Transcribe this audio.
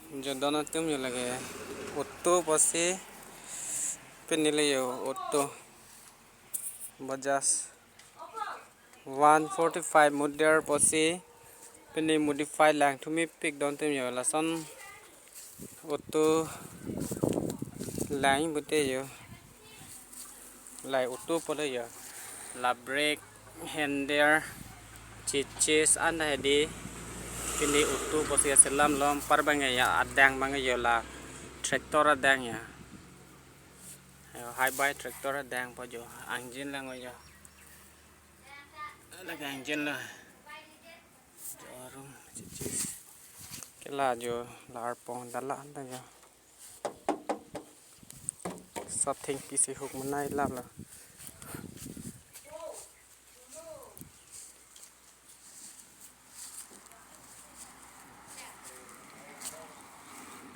Jodoh tuh ya lagi auto pasti penilai yo auto Bajaj 145 model pasti penilai modify lang tumi pick down tuh ya lasan auto lang bete yo lai auto pada ya la brake handler chiches anda di pilih utuh posisi selam lom par bangai ya adang bangai ya la traktor adang ya high by traktor adang pojo anjin lang ya lagi anjin lah jarum chiches kela jo lar pong dala anda ya something pisi hook menai lap lah